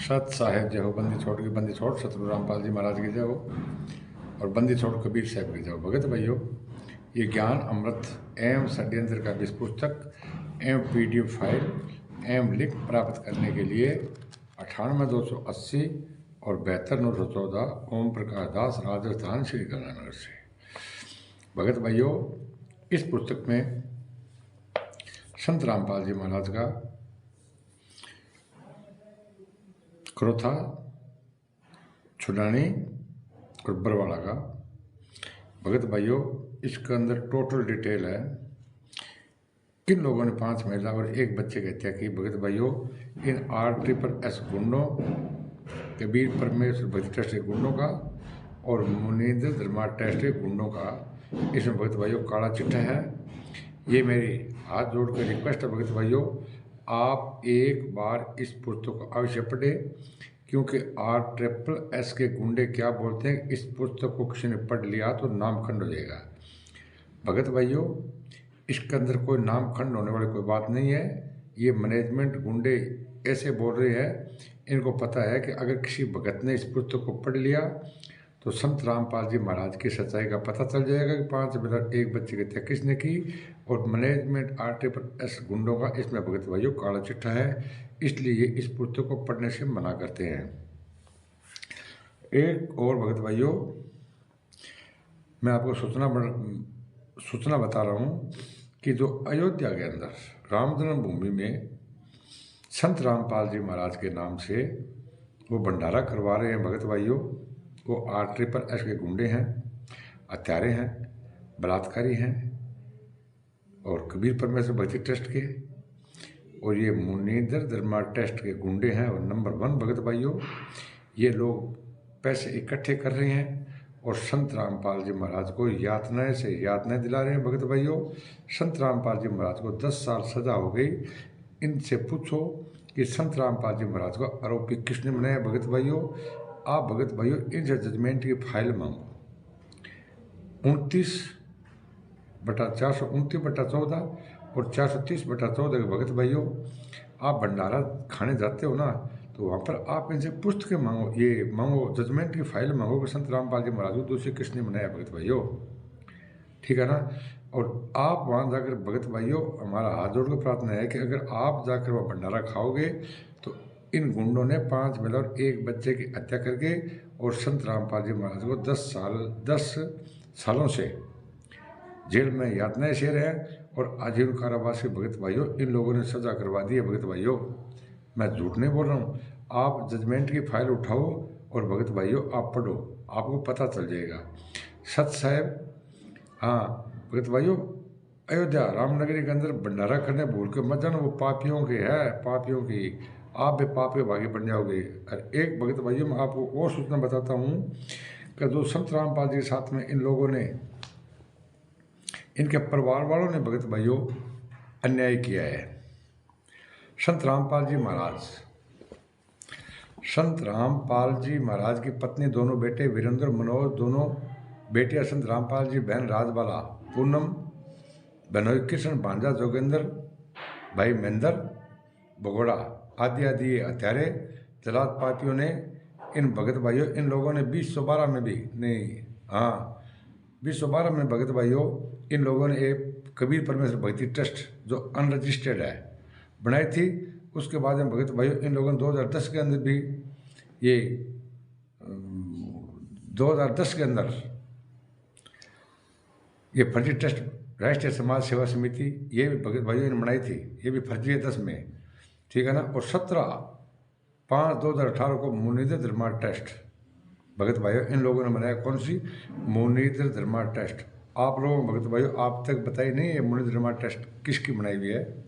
सत साहेब जय हो, बंदी छोड़ की बंदी छोड़, सतगुरु रामपाल जी महाराज की जय हो और बंदी छोड़ कबीर साहब की जय हो। भगत भाइयों, ये ज्ञान अमृत एवं षड्यंत्र का विश्व पुस्तक एवं PDF फाइल एवं लिंक प्राप्त करने के लिए 98 280 और 72 914 ओम प्रकाश दास, राजस्थान, श्री गंगानगर से। भगत भाइयों, इस पुस्तक में संत रामपाल जी महाराज का क्रोथा, छुडानी और बरवाड़ा का। भगत भाइयों, इसके अंदर टोटल डिटेल है किन लोगों ने 5 महिला और 1 बच्चे की हत्या की। भगत भाइयों, इन RSS गुंडों, कबीर परमेश्वर भक्ति ट्रस्ट के गुंडों का और मुनींद्र धर्मा ट्रस्ट के गुंडों का इसमें भगत भाइयों काला चिट्ठा है। ये मेरी हाथ जोड़कर रिक्वेस्ट है भगत भाइयों, आप एक बार इस पुस्तक को अवश्य पढ़े, क्योंकि RSS के गुंडे क्या बोलते हैं, इस पुस्तक को किसी ने पढ़ लिया तो नामखंड हो जाएगा। भगत भाइयों, इसके अंदर कोई नामखंड होने वाली कोई बात नहीं है। ये मैनेजमेंट गुंडे ऐसे बोल रहे हैं, इनको पता है कि अगर किसी भगत ने इस पुस्तक को पढ़ लिया तो संत रामपाल जी महाराज की सच्चाई का पता चल जाएगा कि 5 महिला 1 बच्चे की हत्या किसने की। और मैनेजमेंट RSS गुंडों का इसमें भगत भाइयों काला चिट्ठा है, इसलिए ये इस पुस्तक को पढ़ने से मना करते हैं। एक और भगत भाइयों, मैं आपको सूचना बता रहा हूँ कि जो अयोध्या के अंदर राम जन्मभूमि में संत रामपाल जी महाराज के नाम से वो भंडारा करवा रहे हैं भगत भाइयों, वो RSS के गुंडे हैं, हत्यारे हैं, बलात्कारी हैं और कबीर परमेश्वर भक्ति ट्रस्ट के, और ये मुनींद्र धर्मा ट्रस्ट के गुंडे हैं। और नंबर 1 भगत भाइयों, ये लोग पैसे इकट्ठे कर रहे हैं और संत रामपाल जी महाराज को यातनाएं दिला रहे हैं। भगत भाइयों, संत रामपाल जी महाराज को 10 साल सजा हो गई। इनसे पूछो कि संत रामपाल जी महाराज को आरोपी किसने बनाया। भगत भाइयों, आप भगत भाइयों इनसे जजमेंट की फाइल मांगो। 29/429/14 और 430/14 के भगत भाइयों, आप भंडारा खाने जाते हो ना, तो वहाँ पर आप इनसे पुस्तकें मांगो, जजमेंट की फाइल मांगो कि संत रामपाल जी महाराज को दोषी किसने बनाया। भगत भाइयों, ठीक है ना। और आप वहाँ जाकर भगत भाइयों, हमारा हाथ जोड़ कर प्रार्थना है कि अगर आप जाकर वह भंडारा खाओगे तो इन गुंडों ने 5 महिला और 1 बच्चे की हत्या करके और संत रामपाल जी महाराज को 10 सालों से जेल में यातनाएं सह रहे हैं और आजीवन कारावास के भगत भाइयों इन लोगों ने सजा करवा दी है। भगत भाइयों, मैं झूठ नहीं बोल रहा हूँ, आप जजमेंट की फाइल उठाओ और भगत भाइयों आप पढ़ो, आपको पता चल जाएगा। सत साहेब, हाँ भगत भाइयों, अयोध्या रामनगरी के अंदर भंडारा करने भूल के मत जाना, वो पापियों के है, पापियों की, आप भी पाप के भागी बन जाओगे। और एक भगत भाइयों, मैं आपको और सूचना बताता हूँ कि जो संत रामपाल जी के साथ में इन लोगों ने, इनके परिवार वालों ने भगत भाइयों अन्याय किया है। संत रामपाल जी महाराज की पत्नी, दोनों बेटे वीरेंद्र मनोज, दोनों बेटियां संत रामपाल जी, बहन राजबाला पूनम, बनोई कृष्ण, भांजा जोगेंद्र, भाई महेंद्र भगोड़ा आदि हत्यारे जलाद पापियों ने इन भगत भाइयों, इन लोगों ने 2012 में भी नहीं, हाँ 2012 में भगत भाइयों इन लोगों ने एक कबीर परमेश्वर भक्ति ट्रस्ट जो अनरजिस्टर्ड है बनाई थी। उसके बाद में भगत भाइयों इन लोगों ने 2010 के अंदर भी 2010 के अंदर ये फर्जी ट्रस्ट राष्ट्रीय समाज सेवा समिति, ये भी भगत भाइयों ने बनाई थी, ये भी फर्जी है 10 में, ठीक है ना। और 17/5/2018 को मुनींद्र धर्मा ट्रस्ट भगत भाइयों इन लोगों ने बनाया। कौन सी? मुनींद्र धर्मा ट्रस्ट। आप लोगों भगत भाइयों आप तक बताई नहीं है मुनींद्र धर्मा ट्रस्ट किसकी बनाई हुई है।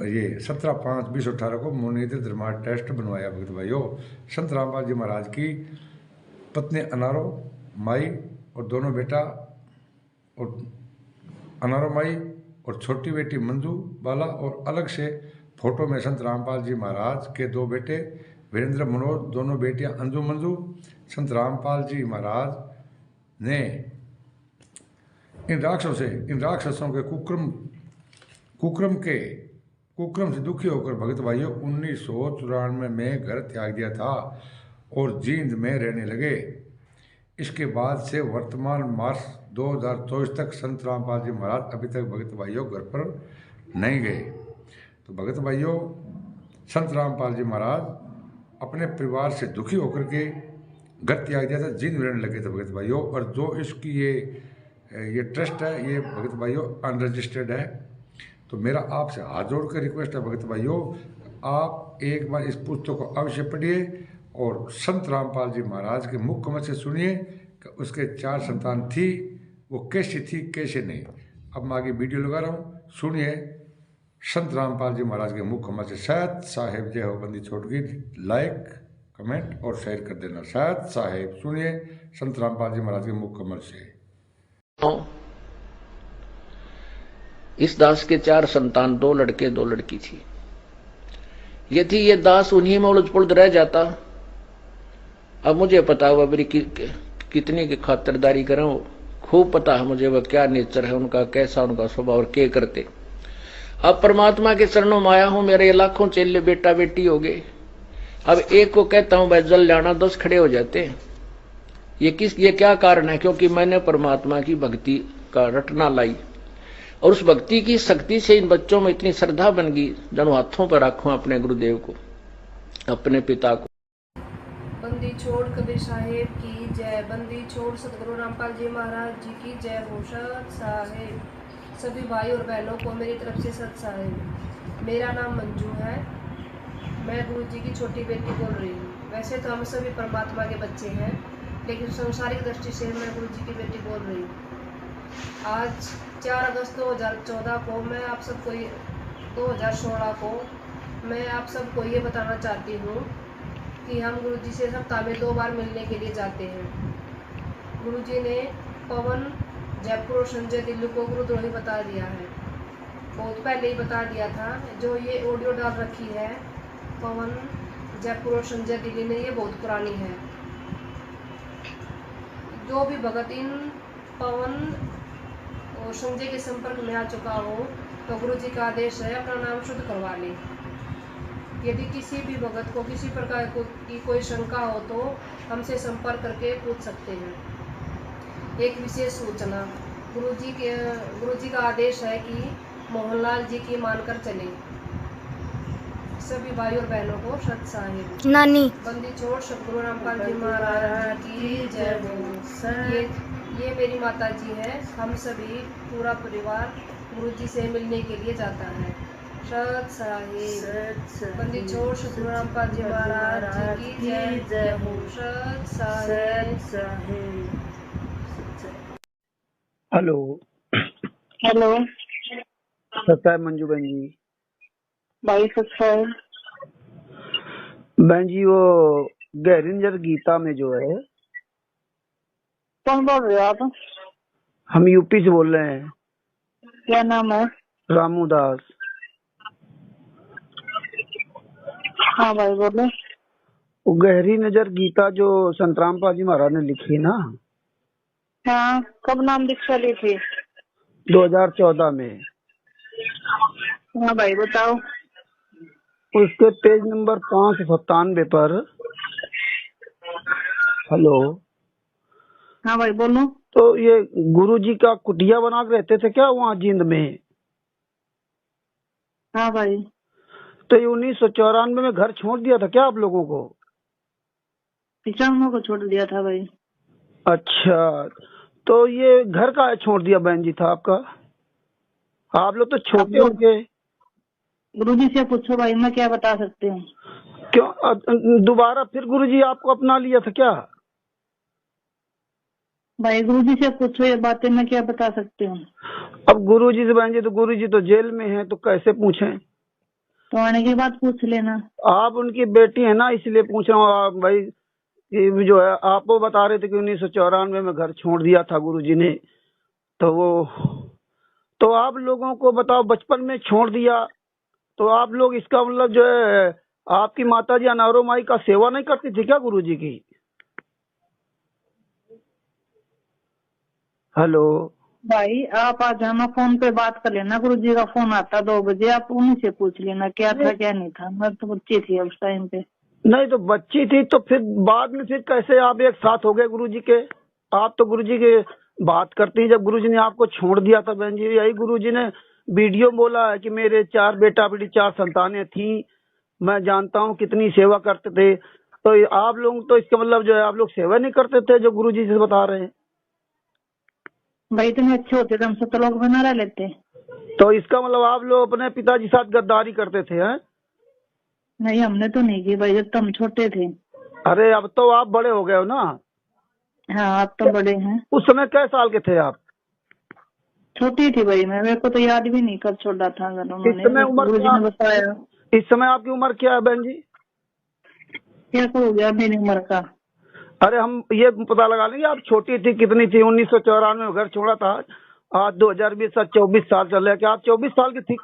ये 17/5/2018 को मुनींद्र धर्मा ट्रस्ट बनवाया भगत भाइयों। संत रामपाल जी महाराज की पत्नी अनारो माई और दोनों बेटा, और अनारो माई और छोटी बेटी मंजू बाला, और अलग से फोटो में संत रामपाल जी महाराज के 2 बेटे वीरेंद्र मनोज, दोनों बेटियां अंजू मंजू। संत रामपाल जी महाराज ने इन राक्षसों के कुक्रम के कुक्रम से दुखी होकर भगत भाइयों 1994 में घर त्याग दिया था और जींद में रहने लगे। इसके बाद से वर्तमान मार्च 2024 तक संत रामपाल जी महाराज अभी तक भगत भाइयों घर पर नहीं गए। तो भगत भाइयों संत रामपाल जी महाराज अपने परिवार से दुखी होकर के घर त्याग दिया था, जींद में रहने लगे थे भगत भाइयों। और जो इसकी ये ट्रस्ट है, ये भगत भाइयों अनरजिस्टर्ड है। तो मेरा आपसे हाथ जोड़ कर रिक्वेस्ट है भगत भाइयों, आप एक बार इस पुस्तक को अवश्य पढ़िए और संत रामपाल जी महाराज के मुख कमल से सुनिए कि उसके 4 संतान थी, वो कैसी थी कैसे नहीं। अब मैं आगे वीडियो लगा रहा हूँ, सुनिए संत रामपाल जी महाराज के मुख कमल से। सत साहेब जय हो बंदी छोटगी, लाइक कमेंट और शेयर कर देना। सत साहेब सुनिए संत रामपाल जी महाराज के मुख कमल से। इस दास के 4 संतान, 2 लड़के 2 लड़की थी। यदि ये दास उन्हीं में उलझ पुलझ रह जाता, अब मुझे पता हुआ मेरी कितनी की खातिरदारी करूं, खूब पता है मुझे वह क्या नेचर है उनका, कैसा उनका स्वभाव और क्या करते। अब परमात्मा के चरणों में आया हूं, मेरे लाखों चेले बेटा बेटी हो गए। अब एक को कहता हूं भाई जल जाना, 10 खड़े हो जाते हैं। ये क्या कारण है? क्योंकि मैंने परमात्मा की भक्ति का रटना लाई और उस भक्ति की शक्ति से इन बच्चों में इतनी श्रद्धा बन गई, जनो हाथों पर रखूं अपने गुरुदेव को, अपने पिता को। बंदी छोड़ कबीर साहेब की जय, बंदी छोड़ सतगुरु रामपाल जी महाराज जी की जय हो। सत साहेब सभी भाई और बहनों को मेरी तरफ से सत साहेब। मेरा नाम मंजू है, मैं गुरु जी की छोटी बेटी बोल रही हूँ। वैसे तो हम सभी परमात्मा के बच्चे हैं, लेकिन संसारिक दृष्टि से मैं गुरु जी की बेटी बोल रही हूँ। आज 4 अगस्त 2014 को मैं आप सबको 2016 को मैं आप सबको ये बताना चाहती हूँ कि हम गुरु जी से सप्ताह में 2 बार मिलने के लिए जाते हैं। गुरु जी ने पवन जयपुर और संजय दिल्ली को गुरुद्रोही बता दिया है, बहुत पहले ही बता दिया था। जो ये ऑडियो डाल रखी है पवन जयपुर और संजय दिल्ली ने, ये बहुत पुरानी है। जो भी भगत इन पवन और संजय के संपर्क में आ चुका हो तो गुरु जी का आदेश है अपना नाम शुद्ध करवा ले। यदि किसी भी भगत को किसी प्रकार की कोई शंका हो तो हमसे संपर्क करके पूछ सकते हैं। एक विशेष सूचना, गुरु जी का आदेश है कि मोहनलाल जी की मानकर चले। सभी भाई और बहनों को सत साहिब। नानी बंदी छोड़ सतगुरु रामपाल जी महाराज की जय हो। ये मेरी माता जी है। हम सभी पूरा परिवार गुरु जी से मिलने के लिए जाता है। सत साहिब। बंदी छोड़ सतगुरु रामपाल जी महाराज जी की जय हो। सत साहिब। हेलो हेलो सत्ता है मंजू बहन जी। भाई सच्चा है बहन जी, वो गहरिंजर गीता में जो है, कौन बोल रहे हो आप? हम यूपी से बोल रहे हैं। क्या नाम है? रामू दास। हाँ भाई बोलो। वो गहरी नजर गीता जो संत रामपाल जी महाराज ने लिखी है ना, हाँ, कब नाम दीक्षा ली थी? 2014 में। हाँ भाई बताओ। उसके पेज नंबर 597 पर। हेलो। हाँ भाई बोलो। तो ये गुरु जी का कुटिया बना के रहते थे क्या वहाँ जींद में? हाँ भाई। तो ये 1994 में घर छोड़ दिया था क्या आप लोगों को? किसानों को छोड़ दिया था भाई। अच्छा, तो ये घर का छोड़ दिया बहन जी था आपका? आप लोग तो छोटे हो गए। गुरुजी से पूछो भाई, मैं क्या बता सकती हूँ। क्यों दोबारा फिर गुरुजी आपको अपना लिया था क्या? भाई गुरुजी से पूछो, ये बातें मैं क्या बता सकती हूँ। अब गुरुजी से बहन जी, तो गुरुजी तो जेल में हैं, तो कैसे पूछें? तो आने के बाद पूछ लेना। आप उनकी बेटी है ना, इसलिए पूछ रहा हूँ। आप भाई ये जो है, आप वो बता रहे थे कि 1994 में घर छोड़ दिया था गुरुजी ने, तो वो तो आप लोगों को बताओ बचपन में छोड़ दिया, तो आप लोग इसका मतलब जो है, आपकी माता जी अनारो माई का सेवा नहीं करती थी क्या गुरुजी की? हेलो। भाई आप आ जाना, फोन पे बात कर लेना। गुरुजी का फोन आता 2 बजे, आप उन्हीं से पूछ लेना क्या था क्या नहीं था। मैं तो बच्ची थी उस टाइम पे। नहीं तो बच्ची थी तो फिर बाद में फिर कैसे आप एक साथ हो गए गुरुजी के? आप तो गुरुजी के बात करती हैं जब गुरुजी ने आपको छोड़ दिया था बहन जी। यही गुरुजी ने वीडियो बोला है कि मेरे 4 बेटा बेटी 4 संतानें थी, मैं जानता हूँ कितनी सेवा करते थे। तो आप लोग तो इसका मतलब जो है आप लोग सेवा नहीं करते थे जो गुरुजी से बता रहे हैं। भाई इतने अच्छे होते थे, हम 7 लोग बना रह लेते। तो इसका मतलब आप लोग अपने पिताजी साथ गद्दारी करते थे हैं? नहीं हमने तो नहीं की भाई, जब तो हम छोटे थे। अरे अब तो आप बड़े हो गए हो ना। हाँ आप तो बड़े हैं। उस समय कै साल के थे आप? छोटी थी भाई मैं, मेरे को तो याद भी नहीं कब छोड़ा था अगर इस समय उन्होंने, उम्र गुरुजी ने बताया। इस समय आपकी उम्र क्या है बहन जी? क्या हो गया मेरी उम्र का? अरे हम ये पता लगा लेंगे आप छोटी थी कितनी थी। 1994 में घर छोड़ा था, आज 2020 से 24 साल चल रहे हैं। क्या आप 24 साल की थी?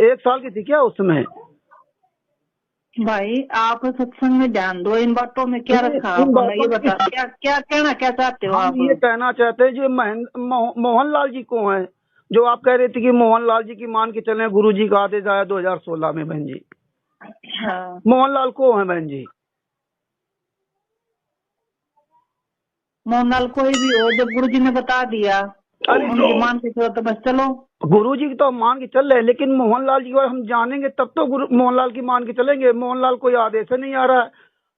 1 साल की थी क्या उस समय? भाई आप सत्संग में ध्यान दो, इन बातों में क्या रखा आपने ये बता। क्या कहना क्या चाहते हो आप? हम ये कहना चाहते हैं जो मोहनलाल जी को हैं, जो आप कह रहे थे कि मोहनलाल जी की मान के चले गुरुजी का आदेश आया 2016 में बहन जी। हाँ मोहनलाल को है बहन जी? मोहनलाल कोई भी हो, जब गुरुजी ने बता दिया उनकी मान के चलो तो बस चलो। गुरुजी की तो हम मान के चल रहे हैं, लेकिन मोहनलाल जी को हम जानेंगे तब तो मोहनलाल की मान के चलेंगे। मोहनलाल कोई आदेश नहीं आ रहा है।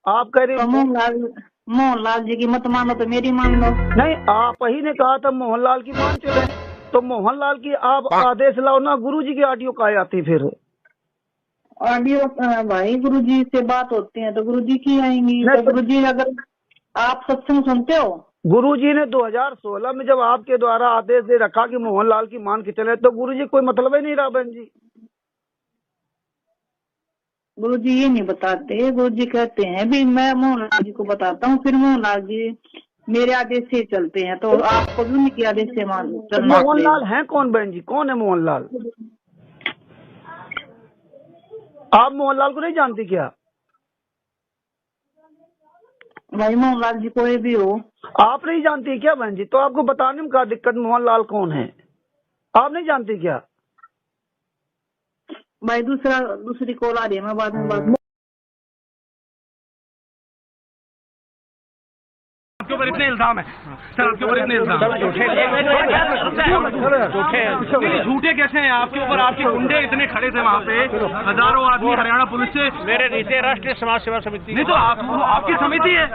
आप कह रहे तो मोहनलाल जी की मत मानो तो मेरी मान लो। नहीं, आप ही ने कहा था मोहनलाल की मान चले, तो मोहनलाल की आप आदेश लाओ ना। गुरुजी की ऑडियो कहाँ आती फिर? ऑडियो भाई गुरुजी से बात होती है तो गुरुजी की आएंगी। तो गुरुजी अगर आप सत्संग सुनते हो, गुरुजी ने 2016 में जब आपके द्वारा आदेश दे रखा कि मोहनलाल की मान के चले, तो गुरुजी कोई मतलब ही नहीं रहा बहन जी। गुरुजी ये नहीं बताते। गुरुजी कहते हैं भी मैं मोहनलाल जी को बताता हूँ, फिर मोहनलाल जी मेरे आदेश से चलते हैं। तो आपको भी उनके आदेश से मान चलना। मोहनलाल है कौन बहन जी? कौन है मोहनलाल? आप मोहनलाल को नहीं जानती क्या? भाई मोहनलाल जी कोई भी हो, आप नहीं जानती क्या बहन जी? तो आपको बताने में क्या दिक्कत? मोहनलाल कौन है आप नहीं जानती क्या? भाई दूसरी कॉल आ रही है, मैं बाद में बात। आपके ऊपर इतने इल्जाम है सर, आपके ऊपर इतने इल्जाम झूठे कैसे हैं आपके ऊपर? आपके गुंडे इतने खड़े थे वहाँ पे, हजारों आदमी हरियाणा पुलिस से। मेरे नीचे राष्ट्रीय समाज सेवा समिति। नहीं तो आपकी समिति है?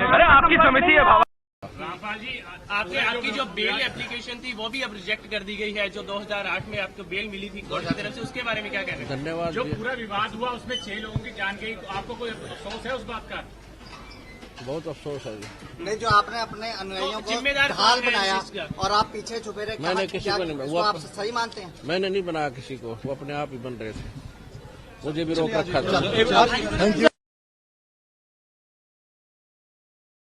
अरे आपकी समिति है बाबा। रामपाल जी आपकी जो बेल एप्लीकेशन थी वो भी अब रिजेक्ट कर दी गई है, जो 2008 में आपको बेल मिली थी कोर्ट की तरफ से, उसके बारे में क्या कहना है? धन्यवाद। जो पूरा विवाद हुआ उसमें 6 लोगों की जान गई, आपको कोई अफसोस है उस बात का? बहुत अफसोस है जी। नहीं, जो आपने अपने अनुयायियों को ढाल बनाया और आप पीछे छुपे रहे, मैंने किसी को नहीं, वो आप सही मानते हैं? मैंने नहीं बनाया किसी को, वो अपने आप ही बन रहे थे, मुझे भी रोक रखा था।